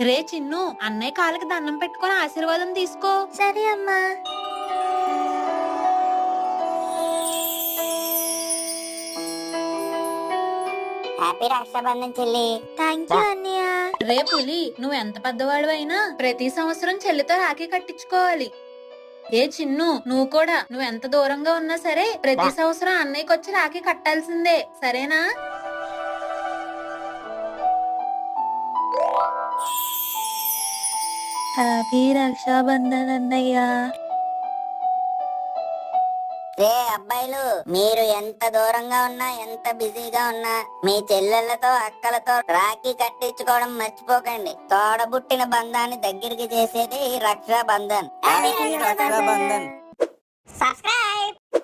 రే చిన్ను, అన్నయ్య కాళ్ళకి దండం పెట్టుకొని ఆశీర్వాదం తీసుకో. సరే అమ్మా. హ్యాపీ రక్షాబంధన్ చెల్లి. థ్యాంక్ యూ అన్నయ్య. రే పులి, నువ్వు ఎంత పెద్దవాడు అయినా ప్రతి సంవత్సరం చెల్లితో రాఖీ కట్టించుకోవాలి. ఏ చిన్ను, నువ్వు కూడా నువ్వెంత దూరంగా ఉన్నా సరే ప్రతి సంవత్సరం అన్నయ్యకి వచ్చి రాఖీ కట్టాల్సిందే, సరేనా? హ్యాపీ రక్షాబంధన్ అన్నయ్య. రే అబ్బాయిలు, మీరు ఎంత దూరంగా ఉన్నా ఎంత బిజీగా ఉన్నా మీ చెల్లెళ్లతో అక్కలతో రాఖీ కట్టించుకోవడం మర్చిపోకండి. తోడబుట్టిన బంధాన్ని దగ్గరికి చేసేది ఈ రక్షాబంధన్. హ్యాపీ రక్షాబంధన్.